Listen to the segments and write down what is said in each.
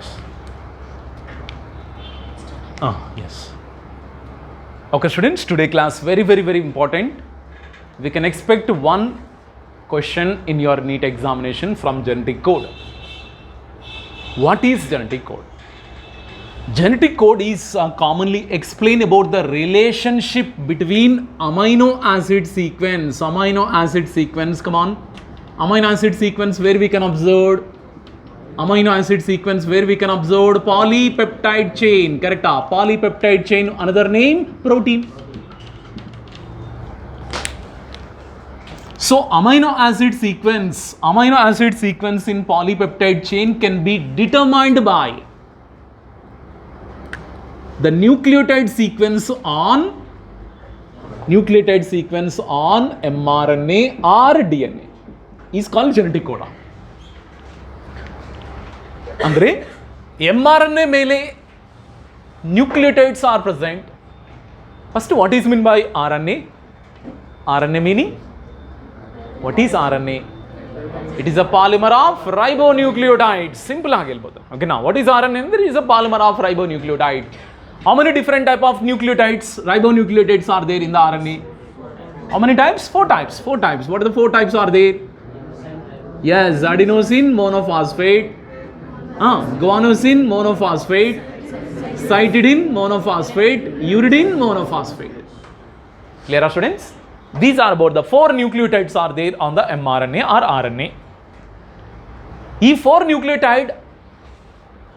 Yes. Yes. Okay, students, today class very important. We can expect one question in your NEET examination from genetic code. What is genetic code? Genetic code is commonly explained about the relationship between amino acid sequence. Amino acid sequence, come on. Amino acid sequence where we can observe polypeptide chain. Correct? Polypeptide chain, another name, protein. So amino acid sequence in polypeptide chain can be determined by the nucleotide sequence on mRNA or DNA is called genetic code. Andre mRNA mele nucleotides are present. First, what is meant by RNA? RNA meaning? What is RNA? It is a polymer of ribonucleotides. Simple ಆಗಿ ಹೇಳ್ಬೋದು. Okay, now what is RNA? There is a polymer of ribonucleotide. How many different type of nucleotides, ribonucleotides are there in the RNA? How many types? Four types. What are the four types are there? Yes, adenosine monophosphate, guanosine monophosphate, cytidine monophosphate, uridine monophosphate. Clear, students? These are about the four nucleotides are there on the mRNA or RNA. These four nucleotide,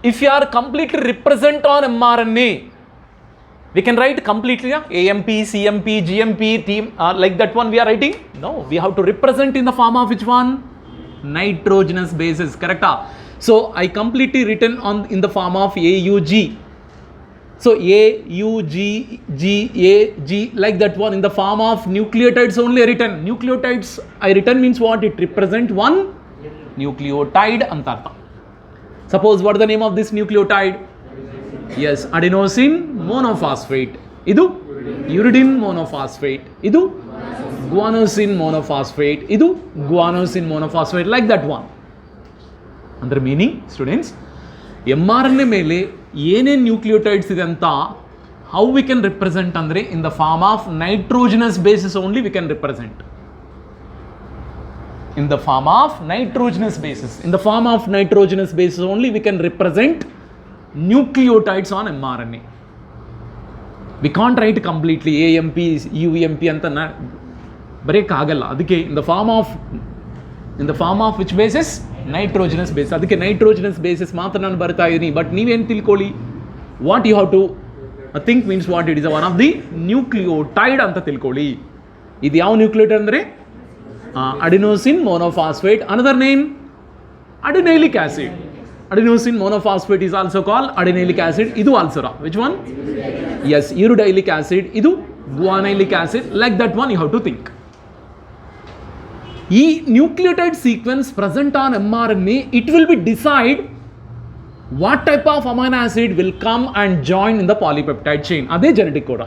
if you are completely represent on mRNA, we can write completely AMP, CMP, GMP, like that one we are writing? No, we have to represent in the form of which one? Nitrogenous bases, correct? So I completely written in the form of AUG. So AUG, GAG, like that one in the form of nucleotides only written. Nucleotides I written means what? It represent one nucleotide antartha. Suppose what is the name of this nucleotide? Yes, adenosine monophosphate. Idu uridine monophosphate. Idu guanosine monophosphate. Idu guanosine monophosphate, like that one. Under meaning, students, mRNA mele ಏನೇ nucleotides ಇದೆ ಅಂತ how we can represent ಅಂದ್ರೆ in the form of nitrogenous bases only we can represent. In the form of nitrogenous bases only we can represent nucleotides on mRNA. We can't write completely AMP, UMP ಅಂತ ಬರೆಯಕ್ಕೆ ಆಗಲ್ಲ. ಅದಕ್ಕೆ in the form of which basis? Nitrogenous basis. ಅದಕ್ಕೆ nitrogenous basis ಮಾತ್ರ ನಾನು ಬರ್ತಾ ಇದ್ದೀನಿ. But ನೀವೇನು ತಿಳ್ಕೊಳ್ಳಿ, what you have to think means what it is one of the nucleotide ಅಂತ ತಿಳ್ಕೊಳ್ಳಿ. ಇದು ಯಾವ ನ್ಯೂಕ್ಲಿಯೋಟೈಡ್ ಅಂದರೆ adenosine monophosphate, another name adenalic acid. Adenosine monophosphate is also called adenalic acid. ಇದು also which one? Yes, uridylic acid. ಇದು guanylic acid, like that one you have to think. ಈ nucleotide sequence present on mRNA, it will be decide what type of amino acid will come and join in the polypeptide chain. ಅದೇ genetic code.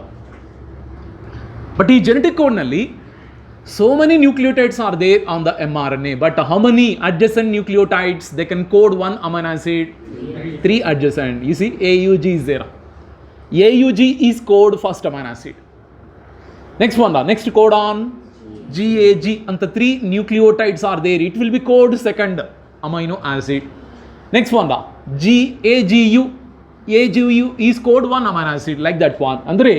But ಈ genetic ಕೋಡ್ನಲ್ಲಿ so many nucleotides are there on the mRNA, but how many adjacent nucleotides they can code one amino acid? 3 adjacent. You see AUG is there. AUG is code first amino acid. Next one, next codon GAG and the 3 nucleotides are there. It will be code second amino acid. Next one, GAGU. AGU is code 1 amino acid, like that one. Andre,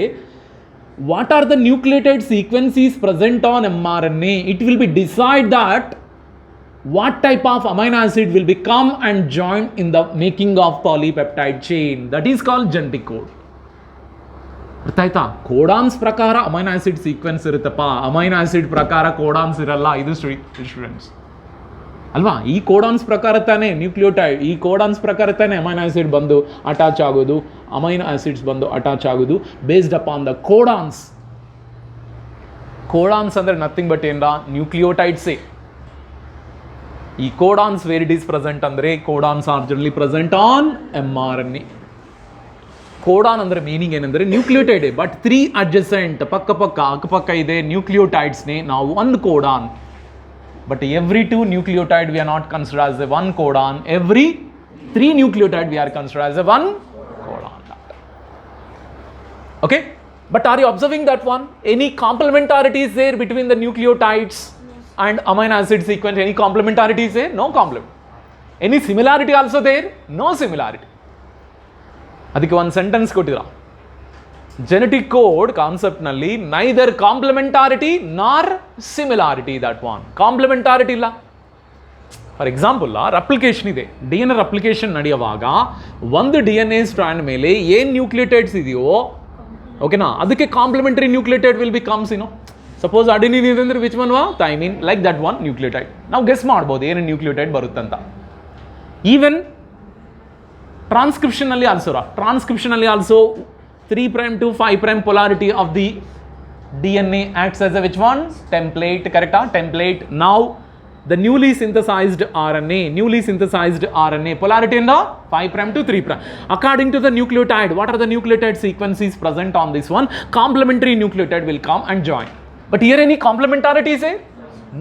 what are the nucleotide sequences present on mRNA? It will be decide that what type of amino acid will become and join in the making of polypeptide chain. That is called genetic code. ಅರ್ಥ ಆಯ್ತಾ? Codons ಪ್ರಕಾರ amino acid sequence ಇರುತ್ತಪ್ಪ, amino acid ಪ್ರಕಾರ codons ಇರಲ್ಲ. ಇದು students ಅಲ್ವಾ? ಈ codons ಪ್ರಕಾರ ತಾನೇ ನ್ಯೂಕ್ಲಿಯೋಟೈಡ್, ಈ ಕೋಡಾನ್ಸ್ ಪ್ರಕಾರ ತಾನೇ ಅಮೈನೋ ಆಸಿಡ್ ಬಂದು ಅಟ್ಯಾಚ್ ಆಗೋದು, ಅಮೈನೋ ಆಸಿಡ್ಸ್ ಬಂದು ಅಟ್ಯಾಚ್ ಆಗೋದು based upon the codons. Codons ಅಂದರೆ ನಥಿಂಗ್ ಬಟ್ ಏನರ ನ್ಯೂಕ್ಲಿಯೋಟೈಡ್ಸೇ. ಈ codons where it is present ಅಂದರೆ codons are generally present on mRNA. Codon ಅಂದರೆ ಮೀನಿಂಗ್ ಏನಂದರೆ ನ್ಯೂಕ್ಲಿಯೋಟೈಡ್, ಬಟ್ 3 ಅಡ್ಜಸೆಂಟ್ ಅಕ್ಕಪಕ್ಕ ಇದೆ ನ್ಯೂಕ್ಲಿಯೋಟೈಡ್ಸ್ನೇ ನಾವು ಒಂದು codon. But every 2 nucleotide we are not considered as a one codon. Every 3 nucleotide we are considered as a one codon. Okay, but are you observing that one? Any complementarity is there between the nucleotides and amino acid sequence? Any complementarity is there? No complement. Any similarity also there? No similarity. ಅದಕ್ಕೆ ಒಂದು sentence ಕೊಟ್ಟಿರ. Genetic code concept nalli neither complementarity nor similarity, that one. Complementarity illa. For example, replication ಇದೆ. DNA replication ನಡೆಯುವಾಗ ಒಂದು DNA strand ಮೇಲೆ ಏನು nucleotides ಇದೆಯೋ ಓಕೆನಾ, ಅದಕ್ಕೆ complementary nucleotide will be comes, suppose adenine ಇದೆ ಅಂದರೆ which one thymine, like that one nucleotide. ನಾವು ಗೆಸ್ ಮಾಡ್ಬೋದು ಏನು ನ್ಯೂಕ್ಲಿಯೋಟೈಡ್ ಬರುತ್ತಂತ. ಈವನ್ ಟ್ರಾನ್ಸ್ಕ್ರಿಪ್ಷನಲ್ಲಿ also 3' to 5' polarity of the DNA acts as a which one? Template, correct? Template. Now the newly synthesized RNA polarity in the 5' to 3'. According to the nucleotide, what are the nucleotide sequences present on this one? Complementary nucleotide will come and join. But here any complementarity is there?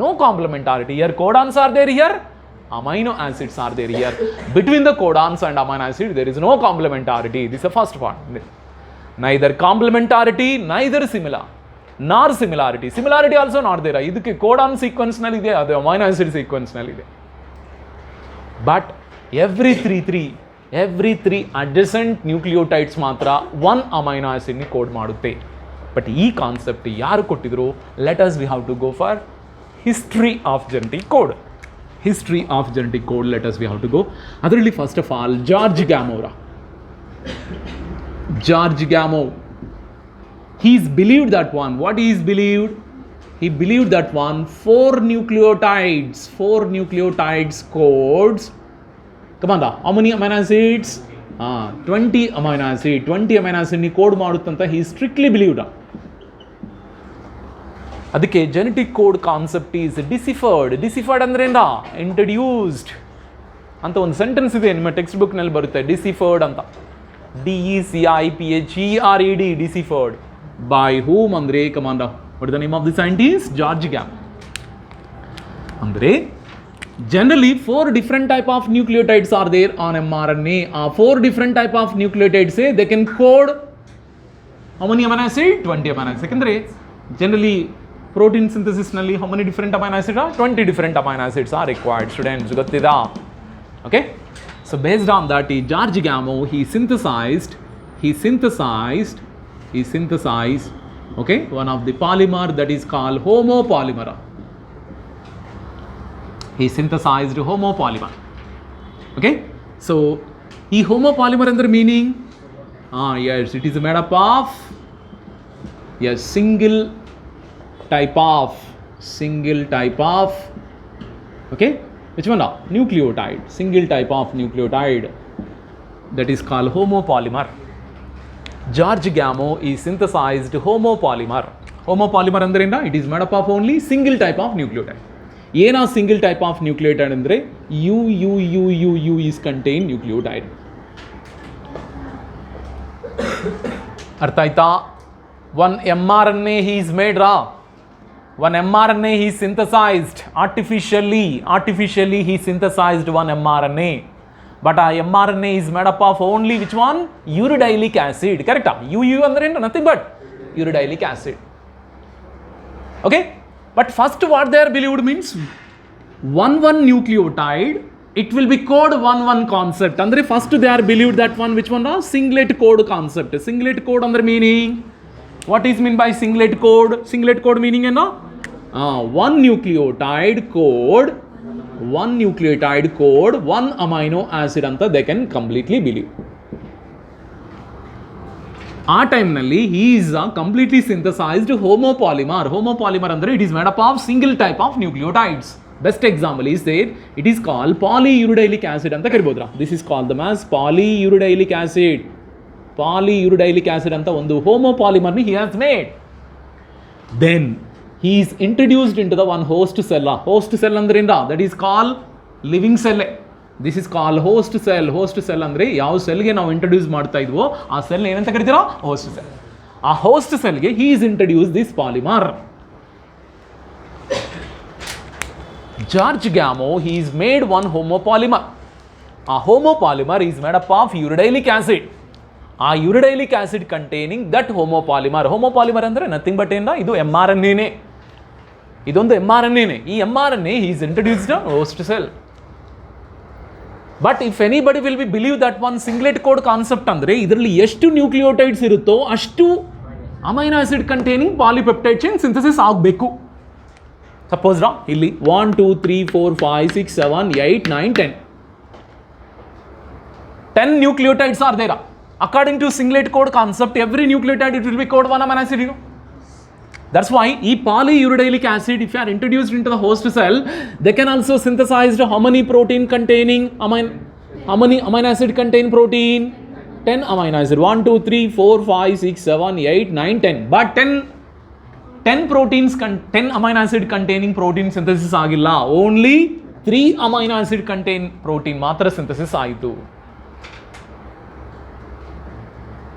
No complementarity. Here codons are there, here amino acids are there. Here between the codons and amino acid there is no complementarity. This is the first part. Neither complementarity, neither similar, nor similarity. Similarity also not there. ಇದಕ್ಕೆ codon sequence ನಲ್ಲಿ ಇದೆ, ಅದು amino acid sequence ನಲ್ಲಿ ಇದೆ. But every three adjacent nucleotides ಮಾತ್ರ one amino acid ನಿ code ಮಾಡುತ್ತೆ. But ಈ ಕಾನ್ಸೆಪ್ಟ್ ಯಾರು ಕೊಟ್ಟಿದ್ರು? Let us we have to go for history of genetic code. History of genetic code, let us we have to go. ಅದರಲ್ಲಿ first of all George Gamow, he's believed that one. What is believed? He believed that one 4 nucleotides codes. Come on, how many amino acids? 20 amino acid ni code ಮಾಡುತ್ತಂತ he strictly believed. ಅದಕ್ಕೆ genetic code concept is deciphered ಅಂದ್ರೆ ಏನಾ? Introduced ಅಂತ ಒಂದು sentence ಇದೆ ನಿಮ್ಮ text book ನಲ್ಲಿ ಬರುತ್ತೆ, deciphered ಅಂತ. DECIPHERED, deciphered. By whom andre? Commanda. What is the name of the scientist? George Gamow. Andre, generally 4 different type of nucleotides are there on mRNA. 4 different type of nucleotides say they can code how many amino acid? 20 amino acid. Secondary, generally protein synthesis nalli how many different amino acids are? 20 different amino acids are required. Students, gottida? Okay. So based on that, George Gamow, he synthesized, okay, one of the polymer that is called homopolymer. He synthesized homopolymer. Okay, so this homopolymer under meaning, yes, it is made up of single type of, okay. Which one? Nucleotide. Single type of nucleotide. That is called homopolymer. George Gamow is synthesized homopolymer. Homopolymer andre enna? It is made up of only single type of nucleotide. Yena single type of nucleotide andre U is contained nucleotide. Artha aita? One mRNA he is made raw. One mRNA he synthesized artificially he synthesized one mRNA, but a mRNA is made up of only which one? Uridylic acid, correct? UU andre nothing but uridylic acid. Okay, but first what they are believed means one nucleotide, it will be code 1 concept. Andre first they are believed that one which one? Singlet code concept. Singlet code andre meaning, what is mean by singlet code? Singlet code meaning enna? One nucleotide code, one amino acid anta they can completely believe. ಆ ಟೈಮ್ನಲ್ಲಿ he is a completely synthesized homopolymer ಅಂದ್ರೆ it is made up of single type of nucleotides. Best example is there, it is called polyuridylic acid ಅಂತ ಕರಿಬೋದ್ರಾ. This is called them as polyuridylic acid ಅಂತ ಒಂದು homopolymer ni he has made. Then he is introduced into the one host cell ಅಂದ್ರೆ ಏನಾ? That is called living cell. This is called host cell ಅಂದ್ರೆ ಯಾವ ಸೆಲ್ಗೆ ನಾವು introduce ಮಾಡ್ತಾ ಇದ್ವೋ ಆ cell ಏನಂತ ಕರಿತೀರಾ? Host cell. ಆ ಹೋಸ್ಟ್ ಸೆಲ್ಗೆ he is introduced this polymer. George Gamow, he is made one homopolymer. ಆ homopolymer is made up of uridylic acid. ಆ uridylic acid containing that homopolymer ಅಂದರೆ ನಥಿಂಗ್ ಬಟ್ ಏನ, ಇದು mRNA. ಇದೊಂದು mRNA. ಈ mRNA is introduced host cell. But if anybody will be believe that one singlet code concept ಅಂದರೆ ಇದರಲ್ಲಿ ಎಷ್ಟು nucleotides ಇರುತ್ತೋ ಅಷ್ಟು amino acid containing polypeptide chain synthesis ಆಗಬೇಕು. ಸಪೋಸ್ ಇಲ್ಲಿ 1 2 3 4 5 6 7 8 9 10 10 nucleotides are there. According to singlet code concept, every nucleotide it will be code 1 amino acid. That's why polyuridylic acid, if you are introduced into the host cell, they can also synthesize how many protein containing how many amino acid contain protein? 10 amino acid. 1 2 3 4 5 6 7 8 9 10. But 10 proteins 10 amino acid containing protein synthesis agilla. Only 3 amino acid contain protein matra synthesis aitu.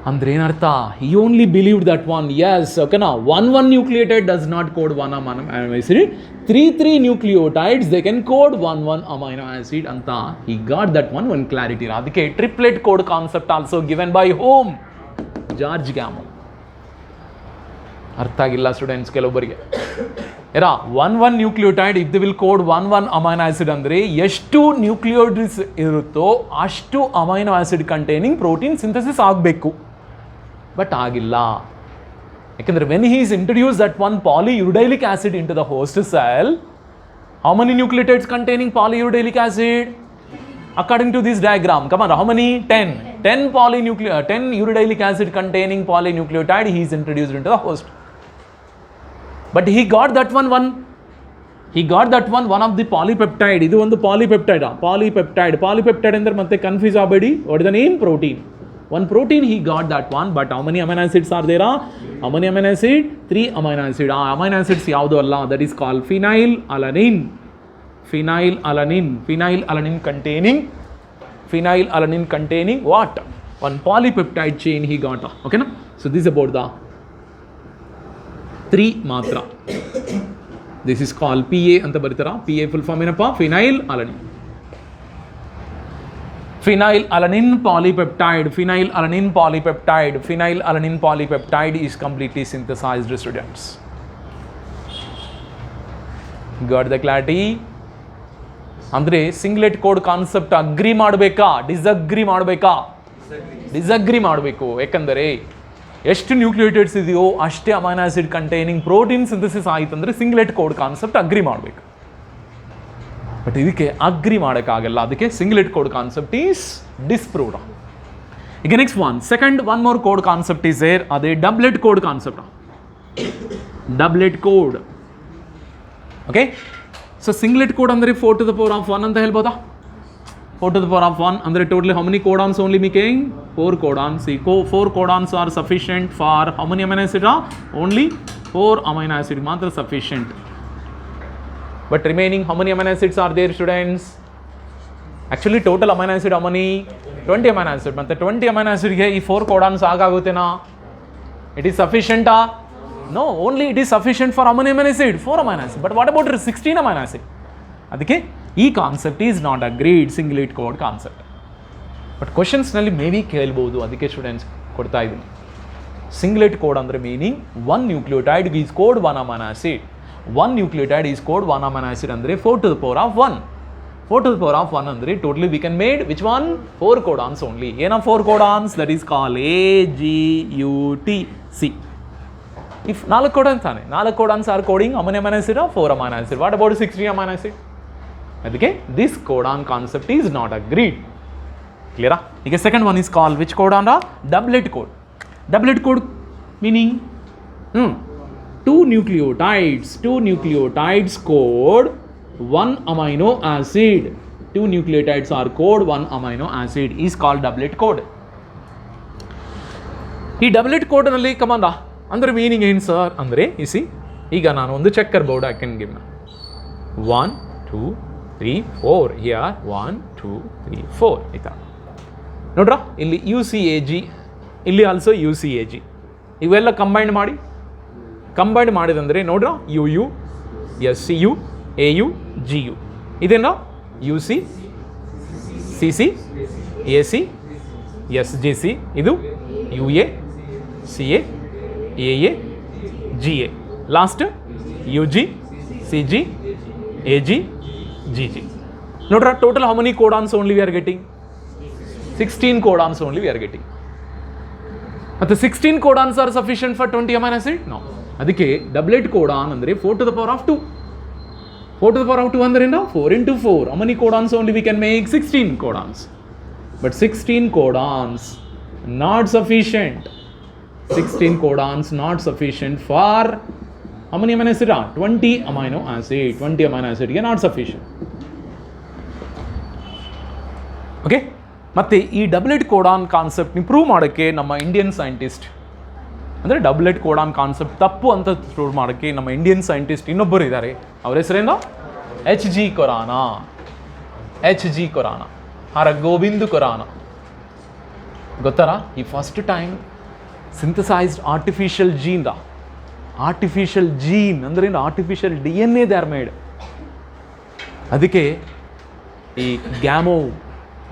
ಅಂದ್ರೆ ಏನರ್ಥ? he only believed that one. Yes, okay, now one nucleotide does not code 1 amino acid. 3 nucleotides they can code 1 amino acid anta. He got that one clarity. ಅದಕ್ಕೆ triplet code concept also given by whom? George Gamow. ಅರ್ಥ ಆಗಿಲ್ಲ students ಕೆಲವೊಬ್ಬರಿಗೆ. ಎರಾ 1 nucleotide if they will code 1 amino acid ಅಂದರೆ ಎಷ್ಟು nucleotides ಇರುತ್ತೋ ಅಷ್ಟು amino acid containing protein synthesis ಆಗಬೇಕು. ಬಟ್ ಆಗಿಲ್ಲ. ಯಾಕೆಂದರೆ when he is introduce that one polyuridylic acid into the host cell, how many nucleotides containing polyuridylic acid? According to this diagram, come on, how many? 10 uridylic acid containing polynucleotide he is introduced into the host. But he got that one of the polypeptide. Idu ಒಂದು polypeptide. Polypeptide ಅಂದ್ರೆ ಮತ್ತೆ confuse ಆಗಬೇಡಿ. What is the name? Protein. One protein he got that one, but how many amino acids are there? How many amino acid? 3 amino acid. Amino acids ಯಾವುದು ಅಲ್ಲ, that is called phenylalanine containing what? One polypeptide chain he got. Okay na? So this is about the 3 matra. This is called PA anta baritara. PA full form ಏನಪ್ಪ? phenylalanine polypeptide is completely synthesized, students. Got the clarity? ಅಂದರೆ singlet code concept agree ಮಾಡಬೇಕಾ, disagree ಮಾಡಬೇಕು. ಯಾಕಂದರೆ ಎಷ್ಟು nucleotides ಇದೆಯೋ ಅಷ್ಟೇ amino acid containing protein synthesis ಆಯಿತು ಅಂದರೆ ಸಿಂಗ್ಲೆಟ್ ಕೋಡ್ ಕಾನ್ಸೆಪ್ಟ್ ಅಗ್ರಿ ಮಾಡಬೇಕು. ಬಟ್ ಇದಕ್ಕೆ ಅಗ್ರಿ ಮಾಡೋಕ್ಕಾಗಲ್ಲ. ಅದಕ್ಕೆ singlet code concept is disproved. ಈಗ next one more code concept is there. ಅದೇ doublet code concept. Doublet code. Okay, so singlet code ಅಂದರೆ 4 to the power of 1 ಅಂತ ಹೇಳ್ಬೋದಾ? 4 to the power of 1 ಅಂದರೆ totally how many codons only making? 4 codons. 4 codons are sufficient for how many amino acid? Only 4 amino acid ಮಾತ್ರ sufficient. But remaining how many amino acids are there students? Actually total amino acid how many? 20 amino acid. ಮತ್ತು 20 amino ಆಸಿಡ್ಗೆ ಈ 4 codons ಆಗುತ್ತೇನಾ? It is ಸಫಿಷಿಯೆಂಟಾ? No, only it is sufficient for how many amino acid? 4 amino acid. But what about 16 amino acid? ಅದಕ್ಕೆ ಈ concept is not agreed, singlet code concept. But ಕ್ವಶನ್ಸ್ನಲ್ಲಿ may be ಕೇಳ್ಬೋದು, ಅದಕ್ಕೆ students ಕೊಡ್ತಾ ಇದ್ದೀನಿ. Singlet code ಅಂದರೆ meaning 1 nucleotide is code 1 amino acid. 1 nucleotide is code 1 amino acid ಅಂದರೆ 4 to the power of 1. 4 to the power of 1 ಅಂದರೆ totally we can made which one? 4 codons only. ಏನೋ 4 codons? That is call AGUTC. If 4 codons are 4 codons are coding how many amino acid? 4 amino acid. What about 16 amino acid? ಅದಕ್ಕೆ this codon concept is not agreed. Clear? ಈಗ second one is called which codon? Doublet code. Doublet code meaning 2 nucleotides code 1 amino acid. 2 nucleotides are code 1 amino acid is called doublet code. ಈ doublet code ನಲ್ಲಿ ಕಮಾಂಡ ಅಂದರೆ meaning ಏನು sir ಅಂದರೆ EC, ಈಗ ನಾನು ಒಂದು checker board I can give 1 2 3 4 here 1 2 3 4 ಆಯ್ತಾ? ನೋಡ್ರಾ, ಇಲ್ಲಿ UCAG, ಇಲ್ಲಿ ಆಲ್ಸೋ UCAG. ಇವೆಲ್ಲ combined ಮಾಡಿದಂದರೆ ನೋಡ್ರಾ UU SCU AU GU ಇದೇನಾ UC CC, AC, SGC, ಇದು UA, CA, AA, GA. Last UG, CG, AG, GG. Note total how many codons only we are getting? 16 codons only we are getting. But the 16 codons are sufficient for 20 amino acid? No. ಅದಕ್ಕೆ ಡಬ್ಲೆಟ್ codon ಅಂದರೆ 4 to the power of 2. 4 to the power of 2 ಅಂದರೆ 4 into 4. How many codons only we can make? 16 codons. But 16 codons not sufficient. 16 codons not sufficient for how many amino acid? 20 amino acid. 20 amino acid ಗೆ not sufficient. Okay, ಮತ್ತು ಈ ಡಬ್ಲೆಟ್ codon ಕಾನ್ಸೆಪ್ಟ್ని prove ಮಾಡೋಕ್ಕೆ ನಮ್ಮ Indian scientist, ಅಂದರೆ ಡಬ್ಲೆಟ್ codon concept ತಪ್ಪು ಅಂತ prove ಮಾಡೋಕ್ಕೆ ನಮ್ಮ ಇಂಡಿಯನ್ ಸೈಂಟಿಸ್ಟ್ ಇನ್ನೊಬ್ಬರು ಇದ್ದಾರೆ. ಅವ್ರ ಹೆಸರೇನು? H.G. ಖೊರಾನ. H.G. ಖೊರಾನ, ಹರಗೋಬಿಂದ್ ಖೊರಾನ. ಗೊತ್ತಾರಾ? ಈ first time synthesized artificial gene. Artificial gene ಅಂದರೆ artificial DNA they are made. ಅದಕ್ಕೆ ಈ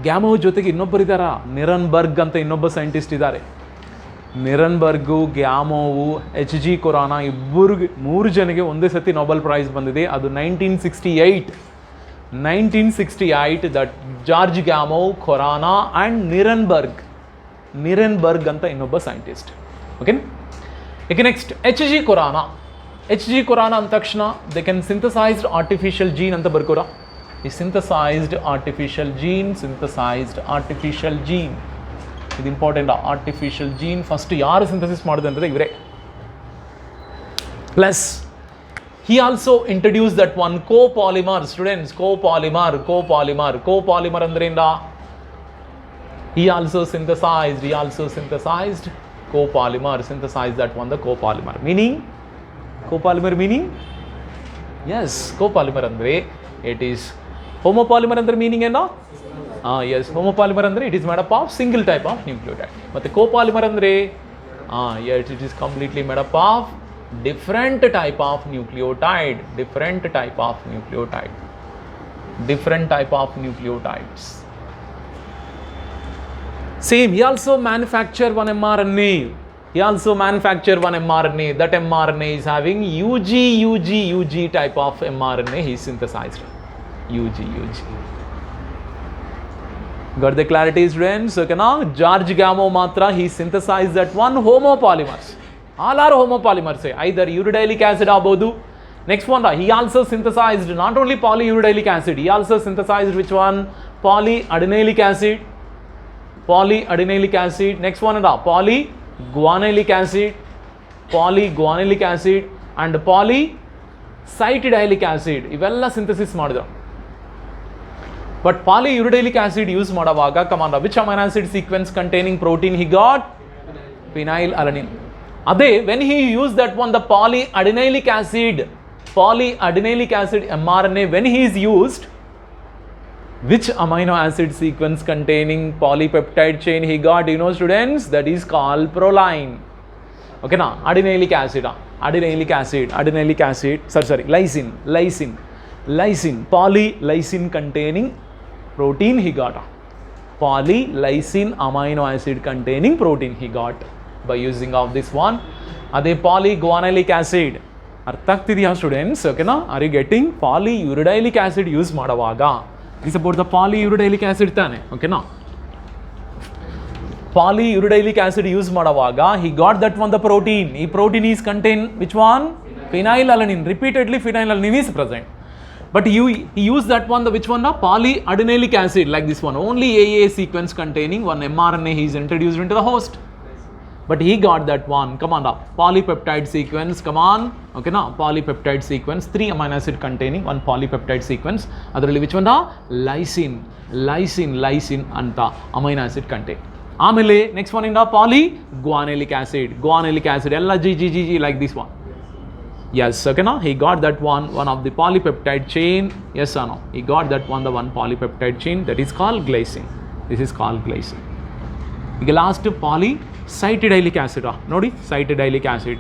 ಗ್ಯಾಮೋ ಜೊತೆಗೆ ಇನ್ನೊಬ್ಬರು ಇದ್ದಾರಾ, ನಿರನ್ಬರ್ಗ್ ಅಂತ ಇನ್ನೊಬ್ಬ ಸೈಂಟಿಸ್ಟ್ ಇದ್ದಾರೆ. ನಿರನ್ಬರ್ಗು, ಗ್ಯಾಮೋವು, H.G. ಖೊರಾನ ಇಬ್ಬರಿಗೆ 3 ಜನಕ್ಕೆ ಒಂದೇ ಸತಿ ನೊಬೆಲ್ ಪ್ರೈಸ್ ಬಂದಿದೆ. ಅದು 1968 that George Gamow, Khorana and Nirenberg ಅಂತ ಇನ್ನೊಬ್ಬ ಸೈಂಟಿಸ್ಟ್. ಓಕೆ, ಈಗ next H.G. Khorana. H.G. Khorana ಅಂದ ತಕ್ಷಣ they can synthesized artificial gene ಅಂತ ಬರ್ಕೋರ. ಈ ಸಿಂಥಸೈಸ್ಡ್ ಆರ್ಟಿಫಿಷಿಯಲ್ ಜೀನ್ ಇದು ಇಂಪಾರ್ಟೆಂಟ್. ಆರ್ಟಿಫಿಷಿಯಲ್ ಜೀನ್ ಫಸ್ಟ್ ಯಾರು ಸಿಂಥಸಿಸ್ ಮಾಡಿದೆ ಅಂದರೆ ಇವರೇ. Plus he also introduced that one copolymer. Students, copolymer ಅಂದ್ರೆ ಏನು? he also synthesized copolymer, synthesized that one, the copolymer meaning yes, copolymer ಅಂದ್ರೆ it is homopolymer ಅಂದ್ರೆ meaning ಏನು? yes, homopolymer ಅಂದ್ರೆ it is made up of single type of nucleotide. ಮತ್ತೆ copolymer ಅಂದ್ರೆ yes, it is completely made up of different type of nucleotides. Same, he also manufacture one mRNA. That mRNA is having UG type of mRNA he synthesized. UG. Got the clarity, students? Okay, now George Gamow matra he synthesized that one homopolymers. All are homopolymers, either uridylic acid agobodu. Next one, he also synthesized not only polyuridylic acid, he also synthesized which one? Polyadenyllic acid. Next one, polyguanylic acid and polycytidylic acid. Ivella synthesis madidru. But polyuridylic acid use madavaga, come on, which amino acid sequence containing protein he got? Phenylalanine. Ade, when he used that one, the polyadenyllic acid mRNA, when he is used, which amino acid sequence containing polypeptide chain he got? You know, students, that is called proline. Okay, now adenylic acid, lysine, polylysine containing protein he got. Polylysine amino acid containing protein he got by using of this one. Ade polyguanylic acid, ಅರ್ಥ ಆಗ್ತಿದೆಯಾ students? ಓಕೆನಾ? Are you getting? Polyuridylic acid use ಮಾಡುವಾಗ is about the polyuridylic acid ತಾನೆ. ಓಕೆನಾ? Polyuridylic acid use ಮಾಡುವಾಗ he got that one, the protein. ಈ protein is contain which one? Phenylalanine. Repeatedly phenylalanine is present. But he used that one, the which one? The polyadenyllic acid, like this one. Only AA sequence containing one mRNA he is introduced into the host. But he got that one, come on, polypeptide sequence, come on, okay now, polypeptide sequence, 3 amino acid containing one polypeptide sequence. Adralli which one? Lysine anta amino acid contain. Amele next one in the polyguanylic acid, ella G like this one. Yes, okay now, he got that one of the polypeptide chain. Yes or no? He got that one, the one polypeptide chain, that is called glycine. This is called glycine. ಈಗ last polycytidylic acid. ನೋಡಿ, cytidylic acid.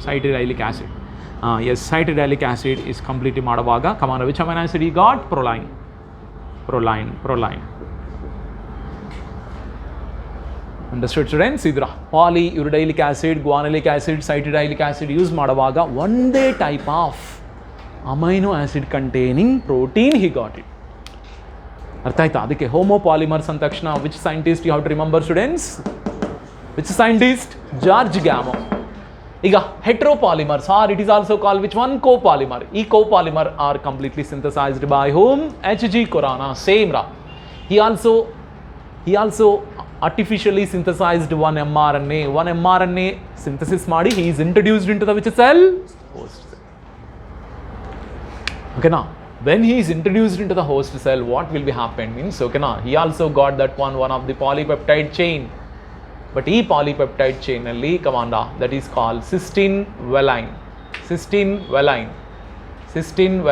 Yes, cytidylic acid is completely ಮಾಡುವಾಗ, come on, which amino acid he got? Proline. Understood students? ಇದರ polyuridylic acid, guanylate acid, cytidyllic acid use ಮಾಡುವಾಗ ಒಂದೇ type of amino acid containing protein he got it. ಅರ್ಥ ಆಯ್ತಾ? ಅದಕ್ಕೆ homopolymers ಅಂದ ತಕ್ಷಣ which scientist you have to remember students? Which scientist? George Gamow. ಈಗ heteropolymers are it is also called which one? Copolymer. ಈ copolymer are completely synthesized by whom? H.G. Khorana. Same ರಾ. He also artificially synthesized one mRNA synthesis ಮಾಡಿ he is introduced into the which cell? Host cell. Okay now, when he is introduced into the host cell, what will be happen means, okay now, he also got that one of the polypeptide chain. But ಈ polypeptide chain ಅಲ್ಲಿ commanda that is called cysteine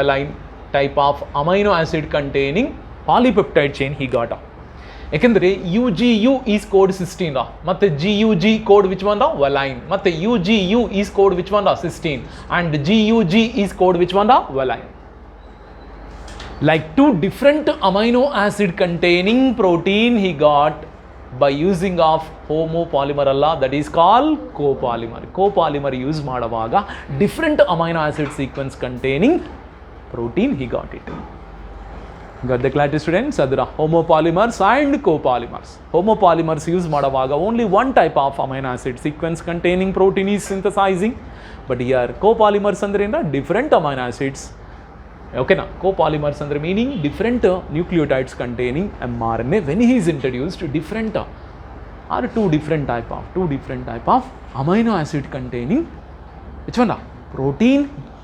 valine type of amino acid containing polypeptide chain he got. ಯಾಕೆಂದರೆ UGU is code cysteine ರಾ, ಮತ್ತು GUG code which one ರಾ? Valine. ಮತ್ತು UGU is code which one ರಾ? Cysteine. And GUG is code which one ರಾ? Valine. Like 2 different amino acid containing protein he got by using of homopolymer ಅಲ್ಲ, that is called copolymer use ಮಾಡುವಾಗ different amino acid sequence containing protein he got it. Got the clarity students? ಅದರ homopolymers and copolymers. Homopolymers use ಮಾಡುವಾಗ only one type of amino acid sequence containing protein is synthesizing, but here copolymers ಅಂದ್ರೆ ಏನು? different amino acids. ಓಕೆನಾ? copolymers ಅಂದ್ರೆ meaning different nucleotides containing mRNA when he is introduced different or two different type of amino acid containing which one? Protein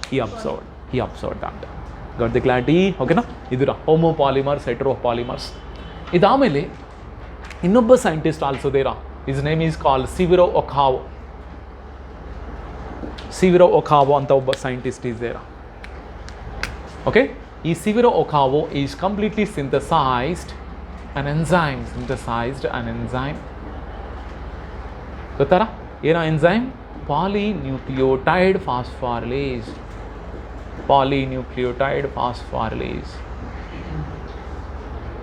he observed that. Got the clarity? ಓಕೆನಾ? ಇದರ ಹೋಮೋಪಾಲಿಮರ್ಸ್, heteropolymers. ಇದಾದಮೇಲೆ ಇನ್ನೊಬ್ಬ scientist also there. His name is called Severo Ochoa ಅಂತ ಒಬ್ಬ scientist is there. Okay, ಈ Severo Ochoa is completely synthesized an enzyme. ಗೊತ್ತಾರಾ ಏನೋ enzyme? polynucleotide phosphorylase.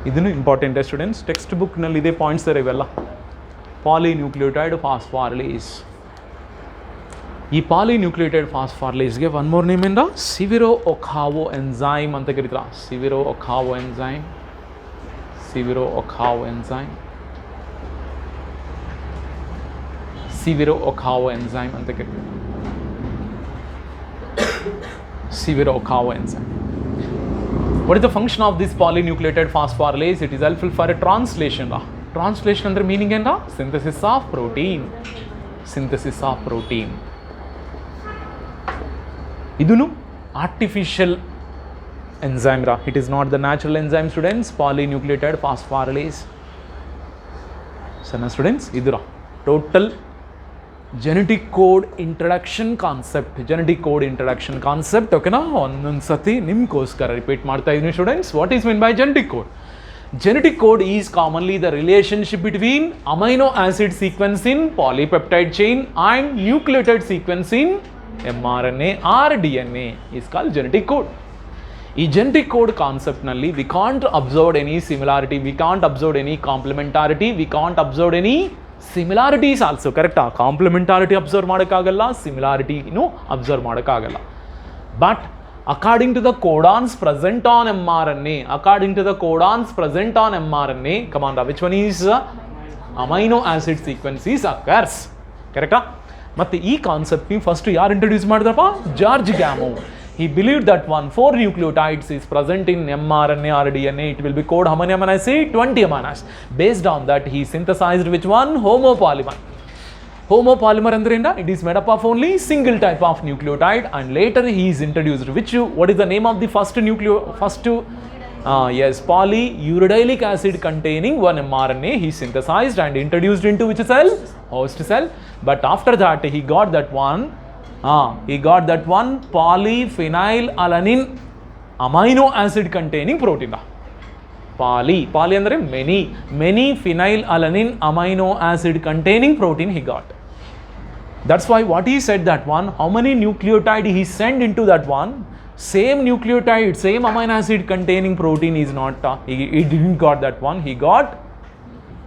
ಇದನ್ನು ಇಂಪಾರ್ಟೆಂಟ್ ಸ್ಟೂಡೆಂಟ್ಸ್, ಟೆಕ್ಸ್ಟ್ ಬುಕ್ನಲ್ಲಿ ಇದೇ ಪಾಯಿಂಟ್ಸ್ ಸರ್ ಇವೆಲ್ಲ. polynucleotide phosphorylase. ಈ polynucleotide phosphorylaseಗೆ ಒನ್ ಮೋರ್ ನೇಮ್ ಇಂದ ಸಿವಿರೋ ಒಕಾವೋ ಎಂಜೈಮ್ ಅಂತ ಕರೀತಾರೆ. ಸಿವಿರೋ ಒಕಾವೋ ಎಂಜೈಮ್ ಅಂತ ಕರೀತಾರೆ. Severe Okawa enzyme. What is the function of this polynucleotide phosphorylase? It is helpful for a translation. Translation under meaning and synthesis of protein. Idunu artificial enzyme ra. It is not the natural enzyme students. Polynucleotide phosphorylase. Sana students, idura total genetic code introduction concept. ಓಕೆನಾ? ಒಂದೊಂದು ಸತಿ ನಿಮ್ಗೋಸ್ಕರ repeat ಮಾಡ್ತಾ ಇದ್ದೀನಿ students. What is mean by genetic code? Genetic code is commonly the relationship between amino acid sequence in polypeptide chain and nucleotide sequence in mRNA or DNA is called genetic code. ಈ genetic code concept ನಲ್ಲಿ we can't observe any similarity, we can't observe any complementarity, we can't observe any similarities also. ಕರೆಕ್ಟಾ? ಕಾಂಪ್ಲಿಮೆಂಟಾರಿಟಿ observe ಮಾಡೋಕ್ಕಾಗಲ್ಲ, ಸಿಮಿಲಾರಿಟಿನೂ observe ಮಾಡೋಕ್ಕಾಗಲ್ಲ. But according to the codons present on mRNA, come on, which one is amino acid sequences occurs? ಕರೆಕ್ಟಾ? ಮತ್ತು ಈ concept first ಯಾರು introduce ಮಾಡಿದ್ರಪ್ಪ? George Gamow. He believed that 4 nucleotides is present in mRNA or DNA. It will be code how many amino acid? 20 amino acids. Based on that, he synthesized which one? Homopolymer. Homopolymer andre enda? It is made up of only single type of nucleotide, and later he is introduced. What is the name of the first polyuridylic acid containing one mRNA he synthesized and introduced into which cell? Host cell. But after that, he got that one polyphenylalanine amino acid containing protein. Poly andre many phenylalanine amino acid containing protein he got. That's why what he said that one, how many nucleotide he sent into that one, same nucleotide, same amino acid containing protein is not, he didn't got that one, he got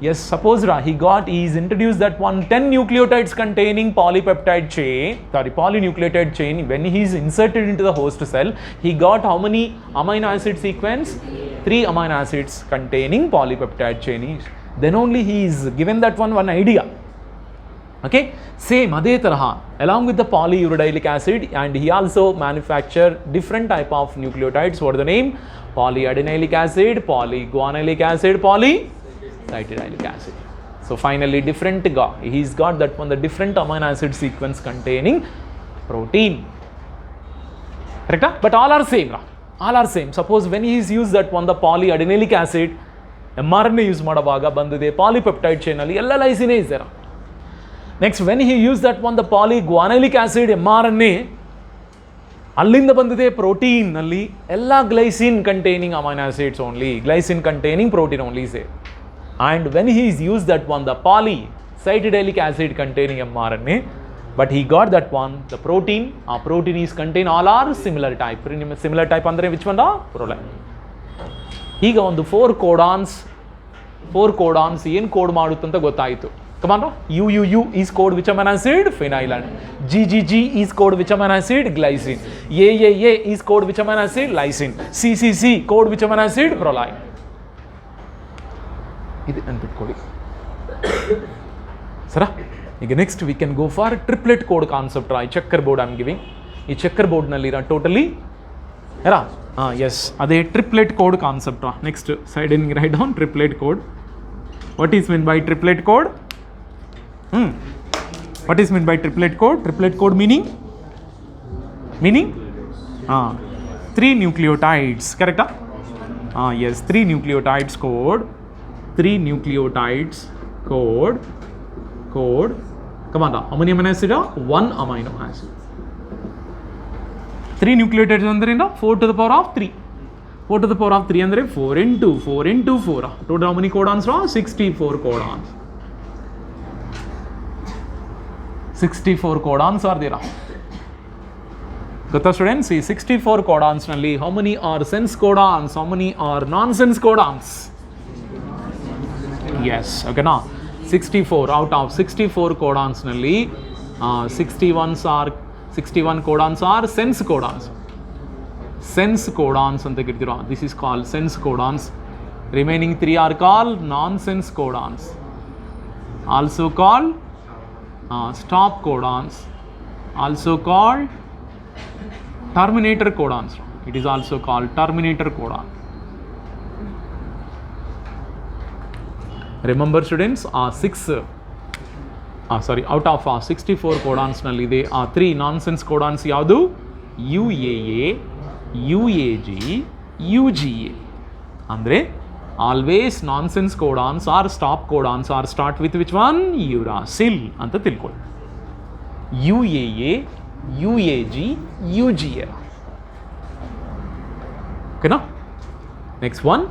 Yes, suppose he is introduced that one 10 nucleotides containing polypeptide chain, polynucleotide chain. When he is inserted into the host cell, he got how many amino acid sequence? 3 amino acids containing polypeptide chain. Then only he is given that one idea. Okay, same adhe taraha along with the polyuridylic acid, and he also manufacture different type of nucleotides. What is the name? Polyadenylic acid, polyguanylic acid, polycytidylic acid. So finally he's got that one, the different amino acid sequence containing protein. Correct? But all are same. All are same. Suppose when he is used that one, the polyadenylic acid, mRNA use ಮಾಡವಾಗ ಬಂದಿದೆ polypeptide chain ಅಲ್ಲಿ ಎಲ್ಲ ಲೈಸಿನೇ ಇದೆ. Next, when he used that one, the polyguanylic acid, mRNA, ಅಲ್ಲಿಂದ ಬಂದಿದೆ protein ನಲ್ಲಿ ಎಲ್ಲ glycine containing amino acids only, glycine containing protein only say. And when he is used that one, the polycytidylic acid containing mRNA, but he got that one, the protein, protein is contain all are similar type. Similar type andre which one? Proline. ಈಗ ಒಂದು 4 codons ಏನು code ಮಾಡುತ್ತೆ ಅಂತ ಗೊತ್ತಾಯಿತು. Come on, UUU is code which amino acid? Phenyl. GGG is code which amino acid? Glycine. AAA is code which amino acid? Lysine. CCC code which amino acid? Proline. ಇದು ನೆನಪಿಟ್ಕೊಳ್ಳಿ ಸರ. ಈಗ next we can go for triplet code concept. ಈ checker board I am giving. ಈ checker ಬೋರ್ಡ್ನಲ್ಲಿರೋ totally yes ಅದೇ triplet code concept. Next side in right down triplet code. What is mean by triplet code? What is meant by triplet code? Triplet code meaning 3 nucleotides, correct? Yes, 3 nucleotides code. 3 nucleotides code. Come on, how many amino acid? 1 amino acid. 3 nucleotides andre 4 to the power of 3. 4 to the power of 3 andre 4 into 4. Total how many codons? 64 codons. 64 codons are there. Gota students, see 64 codons nalli how many are sense codons, how many are nonsense codons? Yes, okay na. 64 out of 64 codons nalli 61 codons are sense codons. Sense codons anta kirtira. This is called sense codons. Remaining 3 are called nonsense codons. Also called stop codons, also called terminator codons. It is also called terminator codon. Remember students, out of 64 codons nalli ide 3 nonsense codons yadu? UAA, UAG, UGA. Andre always nonsense codons or stop codons or start with which one? Uracil anta tilkolli. UAA, UAG, UGA. Okay na? Next one,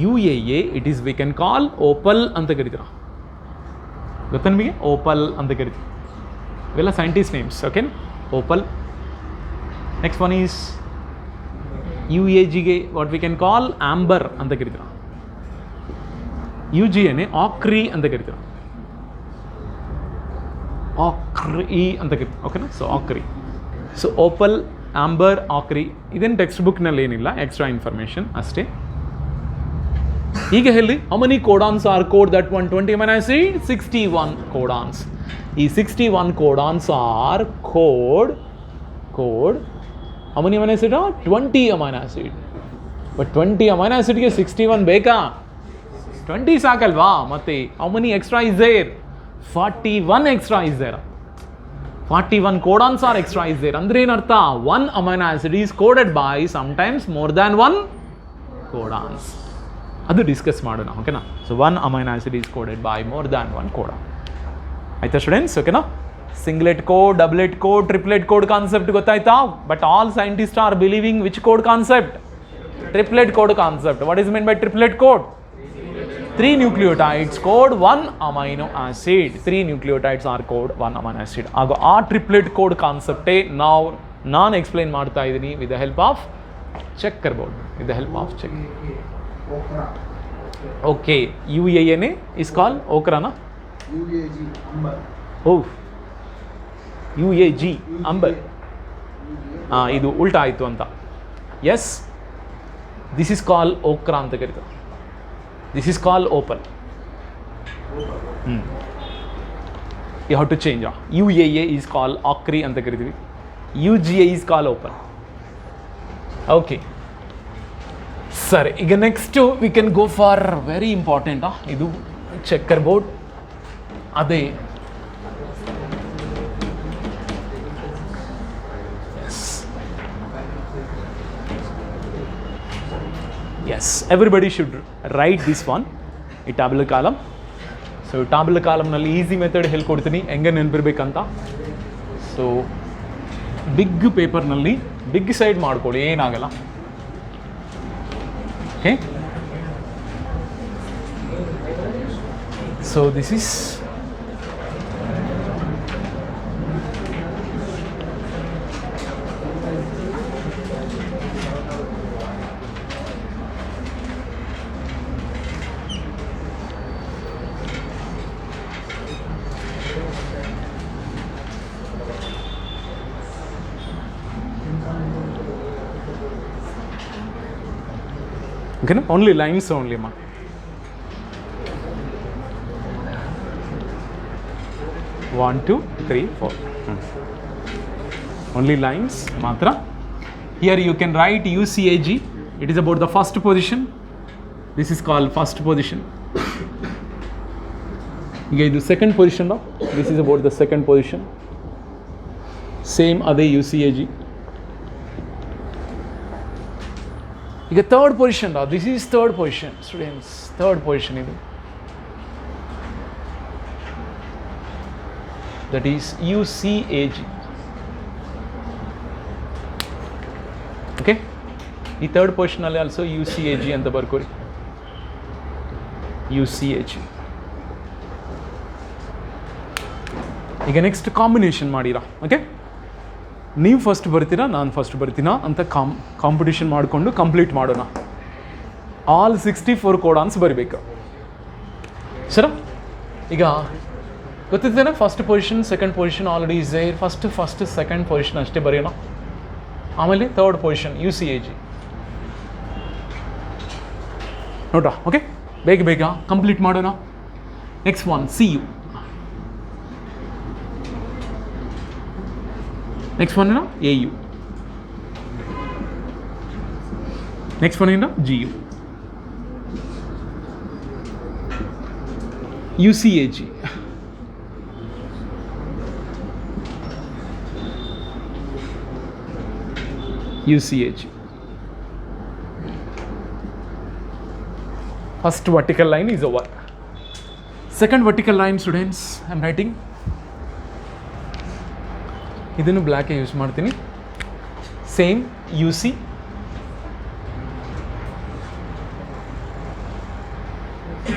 UAA, it is we can call opal anta karitira. Gotta niಮಗೆ opal anta karitira. Vella scientist names, okay? Opal. Next one is UAG ge what we can call amber anta karitira. UGA ochre ಅಂತ ಕರಿತೀರ. Ochre ಅಂತ ಕರಿತೀವಿ, ಓಕೆನಾ? So ochre. So opal, amber, ochre ಇದೇನು text ಬುಕ್ನಲ್ಲಿ ಏನಿಲ್ಲ, extra information ಅಷ್ಟೇ. ಈಗ ಹೇಳಿ how many codons are code that 120 amino acid? 61 codons. ಈ 61 codons are code how many amino acid? 20 amino acid. But 20 amino acidಗೆ 61 ಬೇಕಾ? 20 ಸಾಕಲ್ವಾ? ಮತ್ತೆ how many extra is there? 41 extra is there. 41 codons are extra is there. ಅಂದ್ರೆ ಏನರ್ಥ? 1 amino acid is coded by sometimes more than 1 codons. ಅದು discuss ಮಾಡೋಣ, ಓಕೆನಾ? So 1 amino acid is coded by more than 1 codon. ಆಯ್ತಾ students? ಓಕೆನಾ? Singlet code, doublet code, triplet code concept ಗೊತ್ತಾಯ್ತಾ? But all scientist are believing which code concept? Triplet code concept. What is mean by triplet code? 3 nucleotides code 1 amino acid. 3 nucleotides are code 1 amino acid. ಆಗ ಆ triplet code ಕಾನ್ಸೆಪ್ಟೇ ನಾನು explain ಮಾಡ್ತಾ ಇದ್ದೀನಿ with the help of checker board. Okay, UANA is called okra na? UAG, Amber. Oh, UAG, Amber. ಇದು ಉಲ್ಟಾ ಆಯಿತು ಅಂತ. Yes, this is call ochre ಅಂತ ಕರೀತಾರೆ. This is call open. You have to change. UAA is call ochre ಅಂತ ಕರಿತೀವಿ. UGA is call open. Okay ಸರಿ, ಈಗ next we can go for very ಇಂಪಾರ್ಟೆಂಟಾ, ಇದು ಚೆಕ್ಕರ್ ಬೋರ್ಡ್. ಅದೇ yes, everybody should write this one, ಈ tabular column. So tabular column-ನಲ್ಲಿ easy method ಹೇಳ್ಕೊಡ್ತೀನಿ ಹೆಂಗೆ ನೆನಪಿರ್ಬೇಕಂತ. ಸೊ ಬಿಗ್ ಪೇಪರ್ನಲ್ಲಿ ಬಿಗ್ ಸೈಡ್ ಮಾಡ್ಕೊಳ್ಳಿ, ಏನಾಗಲ್ಲ. ಓಕೆ, ಸೊ ದಿಸ್ ಈಸ್ ಓಕೆನಾ, ಓನ್ಲಿ ಲೈನ್ಸ್ ಓನ್ಲಿ ಅಮ್ಮ. One two three four, only lines ಮಾತ್ರ. Here you can write UCAG. It is about the first position. This is called first position. ಈಗ ಇದು second position. This is about the second position. Same ಅದೇ UCAG. ಈಗ third position, this is third position students, third position ಇದು. That is UCAG. Okay, ಈ third ಪೊಸಿಷನಲ್ಲಿ also UCAG ಅಂತ ಬರ್ಕೋರಿ. UCAG. ಈಗ next combination ಮಾಡಿರಾ. Okay, ನೀವು first ಬರ್ತೀರಾ, ನಾನು first ಬರ್ತೀನಾ ಅಂತ ಕಾಂಪಿಟೇಷನ್ ಮಾಡಿಕೊಂಡು ಕಂಪ್ಲೀಟ್ ಮಾಡೋಣ. ಆಲ್ 64 ಕೋಡಾನ್ಸ್ ಬರೀಬೇಕು ಸರ. ಈಗ ಗೊತ್ತಿದ್ದೇನೆ, first position second position already is there. First second position ಅಷ್ಟೇ ಬರೆಯೋಣ. ಆಮೇಲೆ ಥರ್ಡ್ ಪೊಸಿಷನ್ UCAG ನೋಡ್ರಾ. ಓಕೆ, ಬೇಗ ಬೇಗ ಕಂಪ್ಲೀಟ್ ಮಾಡೋಣ. Next one CU. Next one AU. Next one GU. UCAG. UCAG. First vertical line is over. Second vertical line, students, I am writing. ಇದನ್ನು ಬ್ಲ್ಯಾಕೆ use ಮಾಡ್ತೀನಿ. Same UC,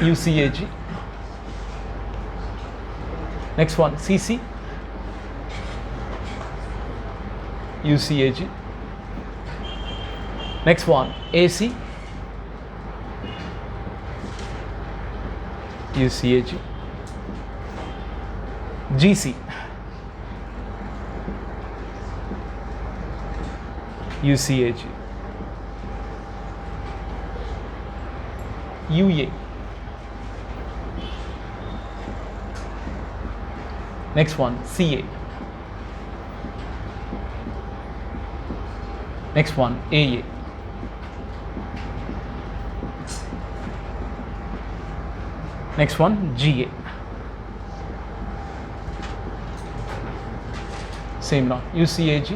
UCAG. Next one CC, UCAG. Next one AC, UCAG. GC, UCAG. UA. Next one CA. Next one AA. Next one GA. Same now UCAG.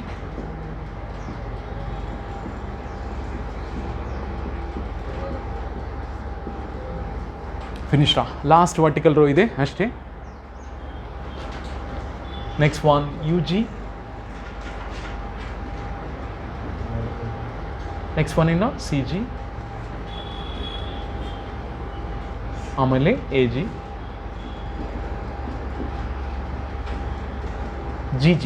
ಫಿನಿಶ್ಡಾ. Last vertical row ಇದೆ ಅಷ್ಟೇ. Next one UG. Next one ಇನ್ನು CG. ಆಮೇಲೆ AG. GG.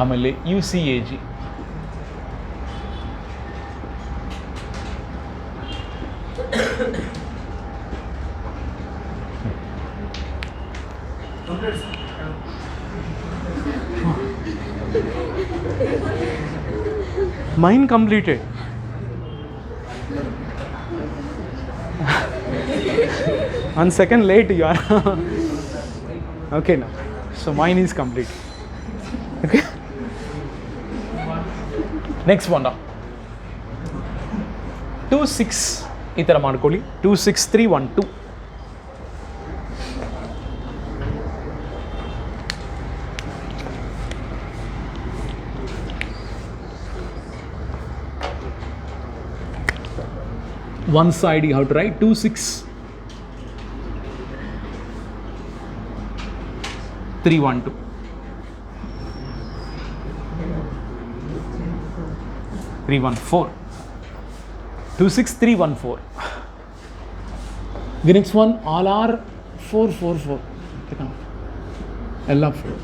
ಆಮೇಲೆ UCAG. Mine completed. 1 second late you are. Okay now. So mine is complete. Okay. Next one now. 2 6 ಈ ಥರ ಮಾಡ್ಕೊಳ್ಳಿ. 2 6 3 1 2. One side you have to write 2 6 3 1 2. 3 1 4. 2 6 3 1 4. The next one all are 4 4 4. Take out. All are 4.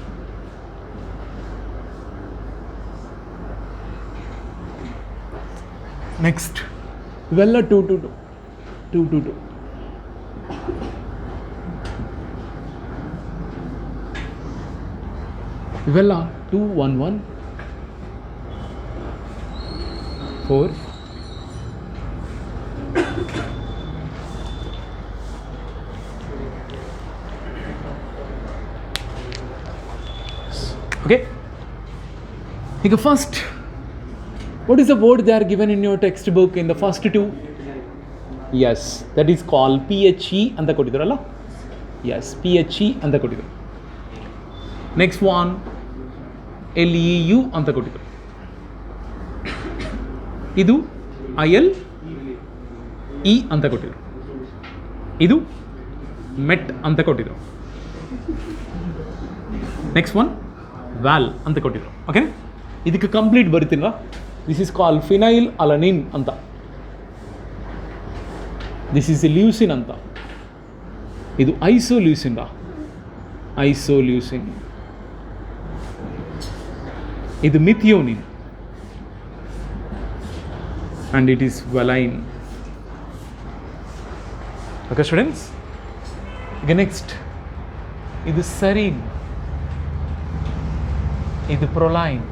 Next. ಇವೆಲ್ಲ 2 2 2 2 2 2. ಇವೆಲ್ಲ 2 1 1 4. Okay. ಈಗ first, what is the word they are given in your textbook in the first two? Yes, that is called PHE ಅಂತ ಕೊಟ್ಟಿದ್ರಲ್ಲ. Yes, PHE ಅಂತ ಕೊಟ್ಟಿದ್ರು. Next one, LEU ಅಂತ ಕೊಟ್ಟಿದ್ರು. ಇದು ILE ಅಂತ ಕೊಟ್ಟಿದ್ರು. ಇದು MET ಅಂತ ಕೊಟ್ಟಿದ್ರು. Next one, VAL ಅಂತ ಕೊಟ್ಟಿದ್ರು. ಓಕೆ, ಇದಕ್ಕೆ complete ಬರುತ್ತೀನಾ? This is called phenyl alanine ಅಂತ. This is leucine ಅಂತ. ಇದು isoleucine. Isoleucine. ಇದು methionine. And it is valine. Okay students? Okay, next. ಇದು serine. ಇದು proline.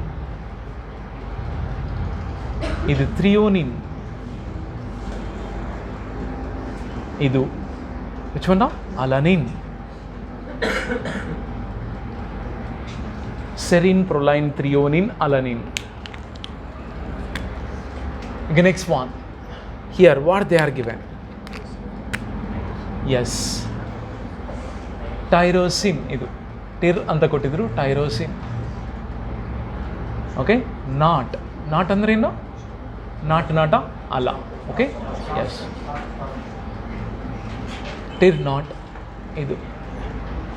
ಇದು threonine. ಇದು which one now? Alanine. Serine, proline, threonine, alanine. Okay, next one. Here what they are given? Yes, tyrosine. ಇದು ಟಿರ್ ಅಂತ ಕೊಟ್ಟಿದ್ರು, tyrosine. Okay, not ಅಂದ್ರೆ ಏನು? ನಾಟ ಅಲ್ಲ. ಓಕೆ, ಎಸ್, ಟಿರ್ ನಾಟ್. ಇದು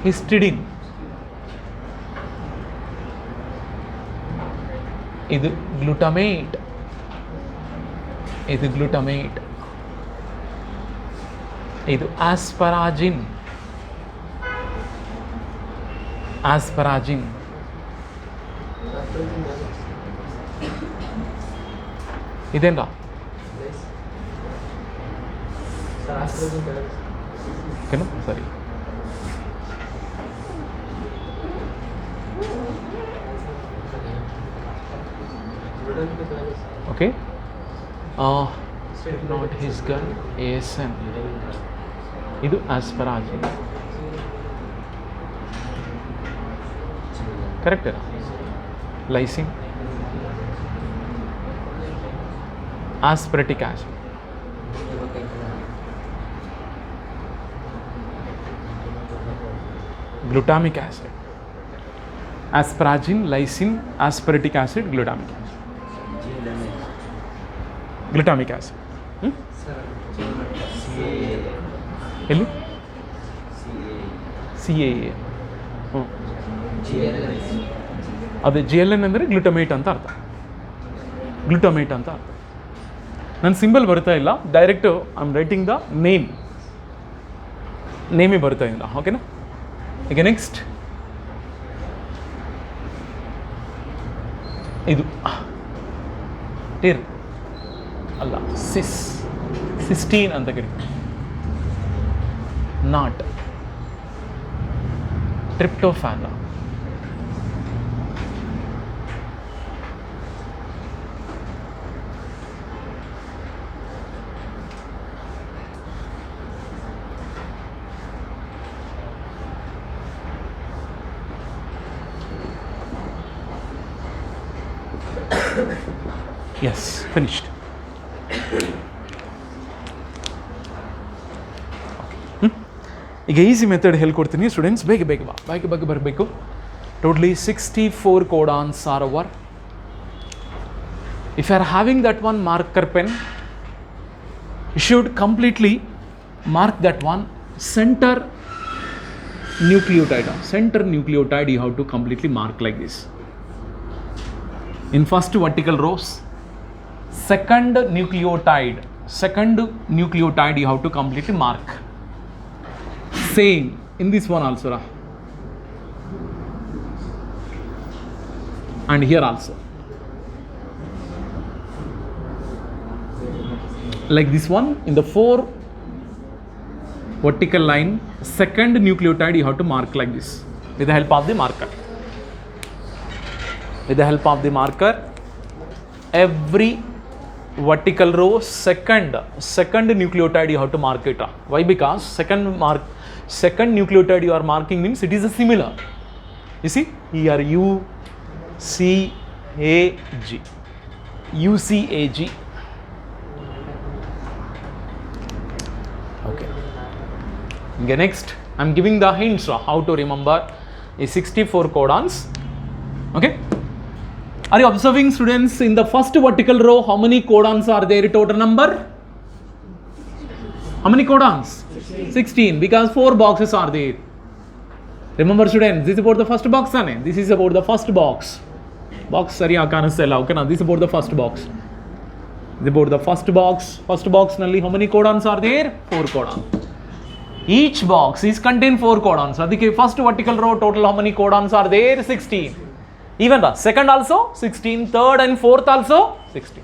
ಹಿಸ್ಟಿಡಿನ್. ಇದು ಗ್ಲುಟಮೇಟ್. ಇದು ಗ್ಲುಟಮೇಟ್. ಇದು ಆಸ್ಪರಾಜಿನ್. ಆಸ್ಪರಾಜಿನ್. ಇದೇನಾ? ಓಕೆನಾ, ಸರಿ. ಓಕೆ, ನಾಟ್ ಹಿಸ್ ಗನ್, ASN. ಇದು asparagine. Correct. Lysine, aspartic acid. Glutamic acid. Asparagine, lysine, aspartic acid, glutamic acid. Glutamic acid. ಎಲ್ಲಿ? CAA. ಅದೇ GLN ಅಂದರೆ ಗ್ಲುಟಮೇಟ್ ಅಂತ ಅರ್ಥ. ಗ್ಲುಟಮೇಟ್ ಅಂತ ಅರ್ಥ. ನನ್ನ ಸಿಂಬಲ್ ಬರ್ತಾ ಇಲ್ಲ, direct I am writing the ನೇಮೇ ಬರ್ತಾ ಇಲ್ಲ. ಓಕೆನಾ? ಈಗ ನೆಕ್ಸ್ಟ್ ಇದು ಟಿರ್ ಅಲ್ಲ, ಸಿಸ್ಟೀನ್ ಅಂತ ಕರಿ, ನಾಟ್ ಟ್ರಿಪ್ಟೋಫ್ಯಾನ್. Yes, finished. ಈಗ ಈಸಿ ಮೆಥಡ್ ಹೇಳ್ಕೊಡ್ತೀನಿ ಸ್ಟೂಡೆಂಟ್ಸ್, ಬೇಗ ಬೇಗ ಬರಬೇಕು. Totally 64 codons are over. If you are having that one marker pen, you should completely mark that one center nucleotide. Center nucleotide you have to completely mark like this. In first vertical rows, second nucleotide you have to completely mark. Same in this one also, and here also, like this one in the 4 vertical line, second nucleotide you have to mark like this with the help of the marker. With the help of the marker, every vertical row second nucleotide you have to mark it. Why? Because second nucleotide you are marking means it is a similar. You see here UCAG. Okay. Next, I am giving the hints how to remember a 64 codons. Okay. Are you observing, students? In the first vertical row, how many codons are there? Total number? How many codons? 16. Because 4 boxes are there. Remember, students, this is about the first box. This is about the first box. Box sariya kanustilla. Okay, now this is about the first box. This is about the first box. First box nalli how many codons are there? 4 codons. Each box is contain 4 codons. Adike first vertical row total how many codons are there? 16. Even the second also 16, third and fourth also 16.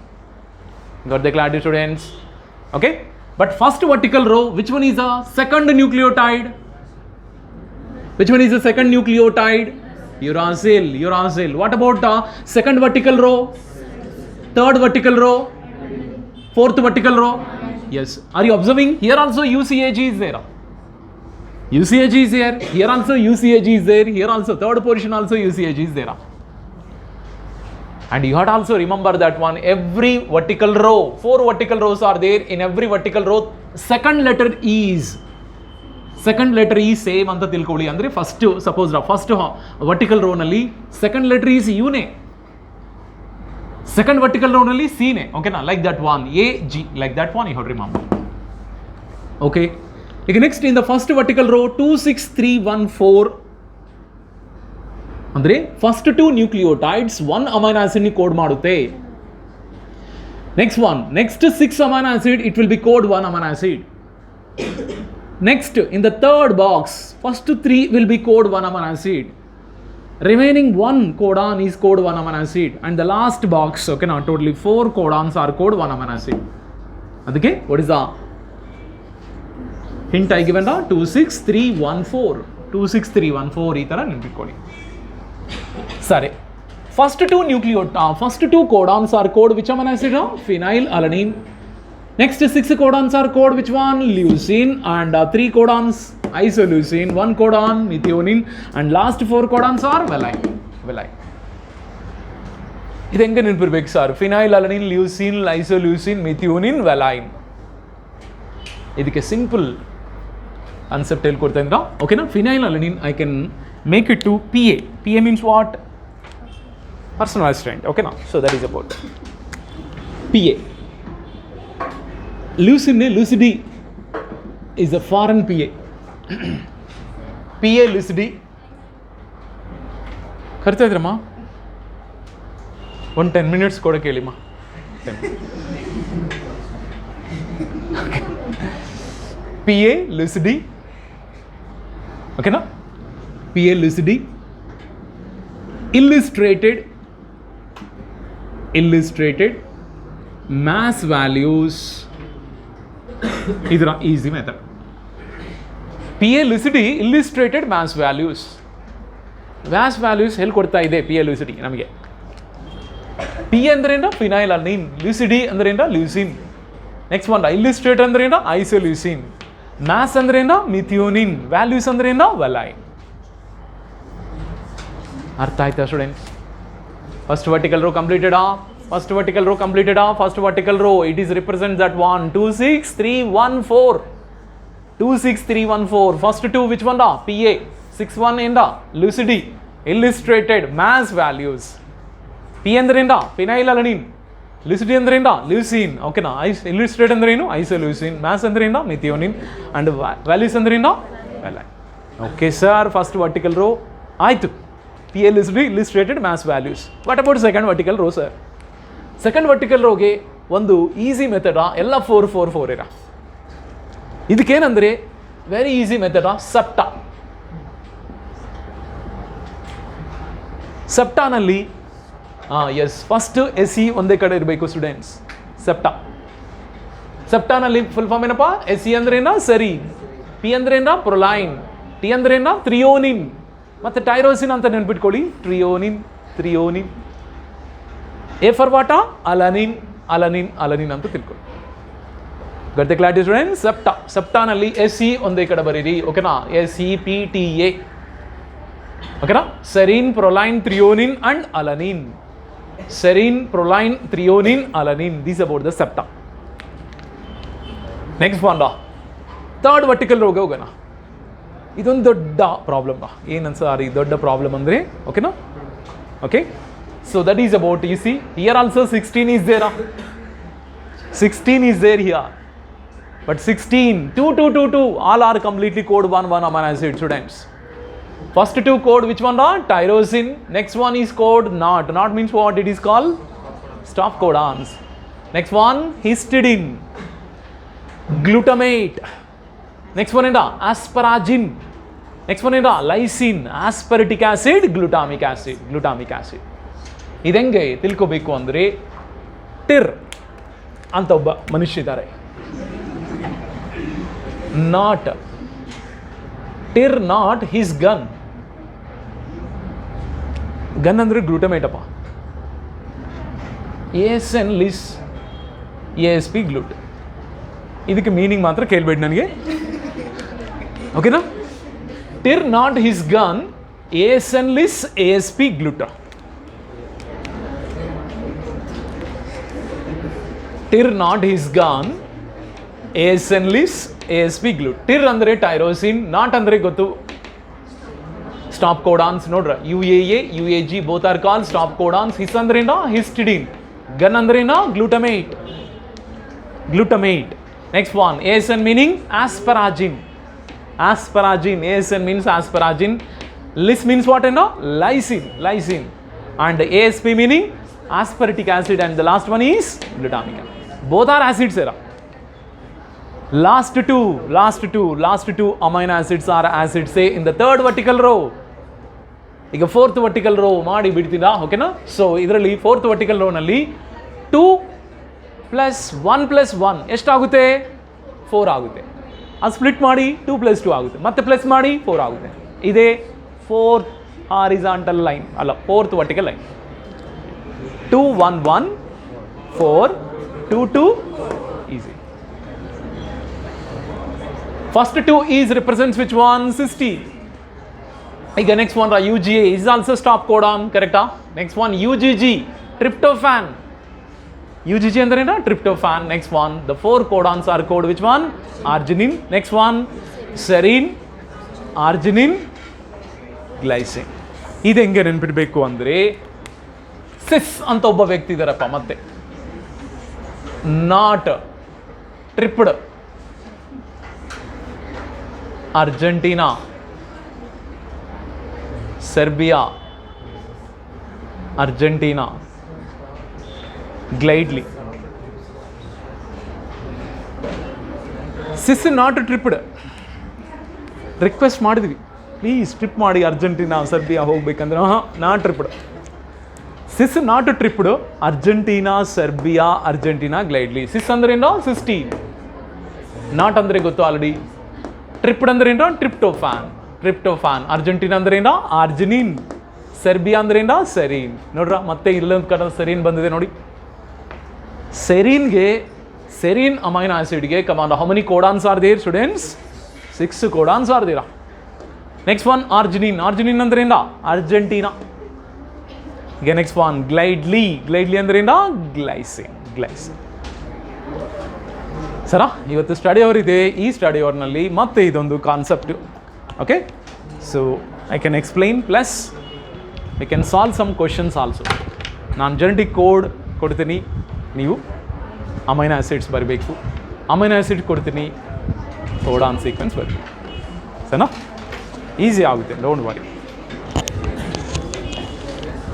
Got the clarity, students? Okay. But first vertical row, which one is the second nucleotide? Which one is the second nucleotide? Uracil. What about the second vertical row? Third vertical row? Fourth vertical row? Yes. Are you observing? Here also UCAG is there. UCAG is here. Here also UCAG is there. Here also third position also UCAG is there. And you have to also remember that one, every vertical row, 4 vertical rows are there. In every vertical row, second letter is same anta tilkoli. Andre first, suppose first vertical row nalli second letter is U ne, second vertical row nalli C ne. Okay na, like that one, A, G, like that one you have to remember. Okay. Next, in the first vertical row, 26314. ಅಂದ್ರೆ first 2 nucleotides 1 amino acid ನಿ code ಮಾಡುತ್ತೆ. Next 6 amino acid it will be code 1 amino acid. Next in the third box first 3 will be code 1 amino acid. Remaining 1 codon is code 1 amino acid, and the last box, okay, now totally 4 codons are code 1 amino acid. ಅದಕ್ಕೆ what is the hint I given? 26314 ಈ ತರ ನೆನಪಿಟ್ಕೊಳ್ಳಿ. ಸರಿ, first 2 codons are code which amino acid? Phenylalanine. Next 6 codons are code which one? Leucine, and 3 codons isoleucine, 1 codon methionine, and last 4 codons are valine. ಇದು ಹೆಂಗೆ ನೆನಪಿರ್ಬೇಕು sir? Phenylalanine, leucine, isoleucine, methionine, valine. ಇದಕ್ಕೆ simple concept ಹೇಳ್ಕೊಡ್ತಾ ಇದ್ರಾ? ಓಕೆನಾ? Phenylalanine I can make it to PA. PA means what? Personal assistant. Okay, now so that is about PA. Lucidi is a foreign PA. PA Lucidi. Kurtha ಇದ್ರಮ್ಮ? 10 minutes ಕೊಡಕ್ಕೆ ಹೇಳಿಮ್ಮ. PA Lucidi. Okay, na? PA Lucidi. Illustrated mass values ಇದರ easy method. P A lucidly illustrated mass values. Mass values ಎಲ್ಲಿ ಕೊಡ್ತಾ ಇದೆ P A ಲುಸಿಡಿ ನಮಗೆ? P ಅಂದ್ರೇನ phenyl alanine, ಲುಸಿಡಿ ಅಂದ್ರೇನ leucine. Next one ಇಲ್ಲಿಸ್ಟ್ರೇಟ್ ಅಂದ್ರೇನ ಐಸೋಲ್ಯೂಸಿನ್, ಮ್ಯಾಸ್ ಅಂದ್ರೇನ ಮಿಥಿಯೋನಿನ್, ವ್ಯಾಲ್ಯೂಸ್ ಅಂದ್ರೇನ ವೆಲೈನ್. ಅರ್ಥ ಆಯ್ತಾ students? First vertical row completed. First vertical row completed. First vertical row, it is represents that 1 2 6 3 1 4 2 6 3 1 4. First two which one da? PA 6 1 enda lucidity illustrated mass values. P andre enda phenyl alanine, lucidity andre enda leucine. Okay na, illustrated andre enu isoleucine, mass andre enda methionine and values andre enda valine. Okay sir, first vertical row aitu PA lucidity illustrated mass values. What about second vertical row sir? Second vertical ರೋಗೆ ಒಂದು easy ಮೆಥಡ, ಎಲ್ಲ 4 4 4 ಇರ. ಇದಕ್ಕೇನಂದರೆ very easy ಮೆಥಡ, ಸೆಪ್ಟಾ. ಸೆಪ್ಟಾನಲ್ಲಿ S first S C ಒಂದೇ ಕಡೆ ಇರಬೇಕು ಸ್ಟೂಡೆಂಟ್ಸ್. ಸೆಪ್ಟಾ, ಸೆಪ್ಟಾನಲ್ಲಿ ಫುಲ್ ಫಾರ್ಮ್ ಏನಪ್ಪ? ಎಸ್ ಸಿ ಅಂದ್ರೇನ ಸೆರೀನ್, ಪಿ ಅಂದ್ರೇನ ಪ್ರೊಲೈನ್, ಟಿ ಅಂದ್ರೇನ ಥ್ರಿಯೋನಿನ್, ಮತ್ತು ಟೈರೋಸಿನ್ ಅಂತ ನೆನ್ಪಿಟ್ಕೊಳ್ಳಿ. Threonine, threonine. A for what? Alanine, alanine, alanine ಅಂತ ತಿಳ್ಕೊಳ್ಳಿ. ಗರ್ತೆ ಕ್ಲಾರಿಟಿ ಸ್ಟೂಡೆಂಟ್ಸ್? ಸೆಪ್ಟಾ, ಸೆಪ್ಟಾನಲ್ಲಿ ಎಸ್ ಸಿ ಒಂದೇ ಕಡೆ ಬರೀರಿ. ಓಕೆನಾ? S C P T A. ಓಕೆನಾ? Serine, proline, threonine and alanine. Serine, proline, threonine, alanine. These about the septa. Next one third vertical ರೋಗೆ ಹೋಗೋಣ. ಇದೊಂದು ದೊಡ್ಡ ಪ್ರಾಬ್ಲಮ್. ಏನಂತ ಸಾರಿ ದೊಡ್ಡ ಪ್ರಾಬ್ಲಮ್ ಅಂದರೆ, ಓಕೆನಾ? Okay, so that is about, you see here also 16 is there. 16 is there here, but 16 2 2 2 2 all are completely code 1 1 amino acid students. First two code which one are? Tyrosine. Next one is code not. Not means what? It is called stop codons. Next one histidine, glutamate. Next one is asparagine. Next one is lysine, aspartic acid, glutamic acid, glutamic acid. ಇದೆಂಗೆ ತಿಳ್ಕೋಬೇಕು ಅಂದರೆ, Tyr ಅಂತ ಒಬ್ಬ ಮನುಷ್ಯ ಇದ್ದಾರೆ. Not Tyr not his gun. Gun ಅಂದರೆ ಗ್ಲೂಟಮೇಟಪ್ಪ. S N Lys A S P glut. ಇದಕ್ಕೆ ಮೀನಿಂಗ್ ಮಾತ್ರ ಕೇಳಬೇಡಿ ನನಗೆ, ಓಕೆನಾ? Tyr not his gun A S N Lys A S P glut. Tyr not his gun S N Lys A S P glut. Tyr ಅಂದರೆ tyrosine, not ಅಂದರೆ ಗೊತ್ತು stop codons. ನೋಡ್ರ, U A A U A G both are call stop codons. His ಅಂದ್ರೇನ histidine, gun ಅಂದ್ರೇನ glutamate, glutamate. Next one A S N meaning asparagine, asparagine. ASN means asparagine. Lis means what? Lysine, lysine. And ASP meaning aspartic acid, and the last one is glutamic acid. Both are acids here. Last two amino acids are acids, say in the third vertical row. ಈಗ fourth vertical rho ಮಾಡಿ ಬಿಡ್ತೀರಾ, ಓಕೆನಾ? So ಇದರಲ್ಲಿ fourth vertical ರೋನಲ್ಲಿ 2 + 1 + 1 ಎಷ್ಟಾಗುತ್ತೆ? 4 ಆಗುತ್ತೆ. ಅದು split ಮಾಡಿ 2 + 2 ಆಗುತ್ತೆ, ಮತ್ತೆ ಪ್ಲಸ್ ಮಾಡಿ 4 ಆಗುತ್ತೆ. ಇದೇ ಫೋರ್ತ್ ಹಾರಿಜಾಂಟಲ್ ಲೈನ್, ಅಲ್ಲ fourth vertical line. 2 1 1 4 2 2 easy. First 2 is represents which one? 60. ಈಗ next one UGA is also stop codon, ಕರೆಕ್ಟಾ? Next one UGG, tryptophan. UGG ಅಂದ್ರೇನಾ? tryptophan. Next one the 4 codons are code which one? arginine. Next one serine, arginine, glycine. ಇದು ಹೆಂಗೆ ನೆನ್ಪಿಡ್ಬೇಕು ಅಂದರೆ, ಸಿಸ್ ಅಂತ ಒಬ್ಬ ವ್ಯಕ್ತಿ ಇದ್ದಾರಪ್ಪ, ಮತ್ತೆ not tripped, Argentina, Serbia, Argentina, ಗ್ಲೈಡ್ಲಿ. Cys not tripped. ರಿಕ್ವೆಸ್ಟ್ ಮಾಡಿದ್ವಿ, ಪ್ಲೀಸ್ ಟ್ರಿಪ್ ಮಾಡಿ ಅರ್ಜೆಂಟೀನಾ ಸರ್ಬಿಯಾ ಹೋಗ್ಬೇಕಂದ್ರೆ, not tripped. Cys not tripped, Argentina, Serbia, Argentina, ಗ್ಲೈಡ್ಲಿ. ಸಿಸ್ ಅಂದ್ರೇನು? 16. ನಾಟ್ ಅಂದರೆ ಗೊತ್ತು ಆಲ್ರೆಡಿ. ಟ್ರಿಪ್ಡ್ ಅಂದ್ರೆ ಏನೋ ಟ್ರಿಪ್ಟೋಫ್ಯಾನ್. ಟ್ರಿಪ್ಟೋಫ್ಯಾನ್. ಅರ್ಜೆಂಟೀನಾ ಅಂದ್ರೆ ಏನೋ ಆರ್ಜಿನಿನ್. ಸೆರ್ಬಿಯಾ ಅಂದ್ರೆ ಏನೋ ಸೆರೀನ್. ನೋಡ್ರ ಮತ್ತೆ ಇಲ್ಲೊಂದು ಕಡೆ ಸೆರೀನ್ ಬಂದಿದೆ ನೋಡಿ. ಸೆರೀನ್ ಅಮೈನೋ ಆಸಿಡ್ಗೆ command how many codons are there students? 6 codons are there. Next one arginine. Arginine ಅಂದ್ರೆ ಏನೋ ಅರ್ಜೆಂಟೀನಾ. ಈಗ ನೆಕ್ಸ್ಟ್ ಒನ್ ಗ್ಲೈಡ್ಲಿ. ಗ್ಲೈಡ್ಲಿ ಅಂದ್ರೆ ಏನೋ ಗ್ಲೈಸಿನ್. ಸರಾ ಇವತ್ತು ಸ್ಟಡಿ ಅವರ್ ಇದೆ. ಈ ಸ್ಟಡಿ ಅವರ್ನಲ್ಲಿ ಮತ್ತೆ ಇದೊಂದು concept. Okay, so I can explain plus I can solve some questions also. ನಾನು ಜೆನೆಟಿಕ್ ಕೋಡ್ ಕೊಡ್ತೀನಿ, ನೀವು ಅಮೈನೋ ಆ್ಯಸಿಡ್ಸ್ ಬರಬೇಕು. ಅಮೈನೋ ಆ್ಯಸಿಡ್ ಕೊಡ್ತೀನಿ, ಕೋಡಾನ್ ಸೀಕ್ವೆನ್ಸ್ ಬರಬೇಕು. ಸರಿನಾ? ಈಸಿ ಆಗುತ್ತೆ, ಡೋಂಟ್ ವರಿ.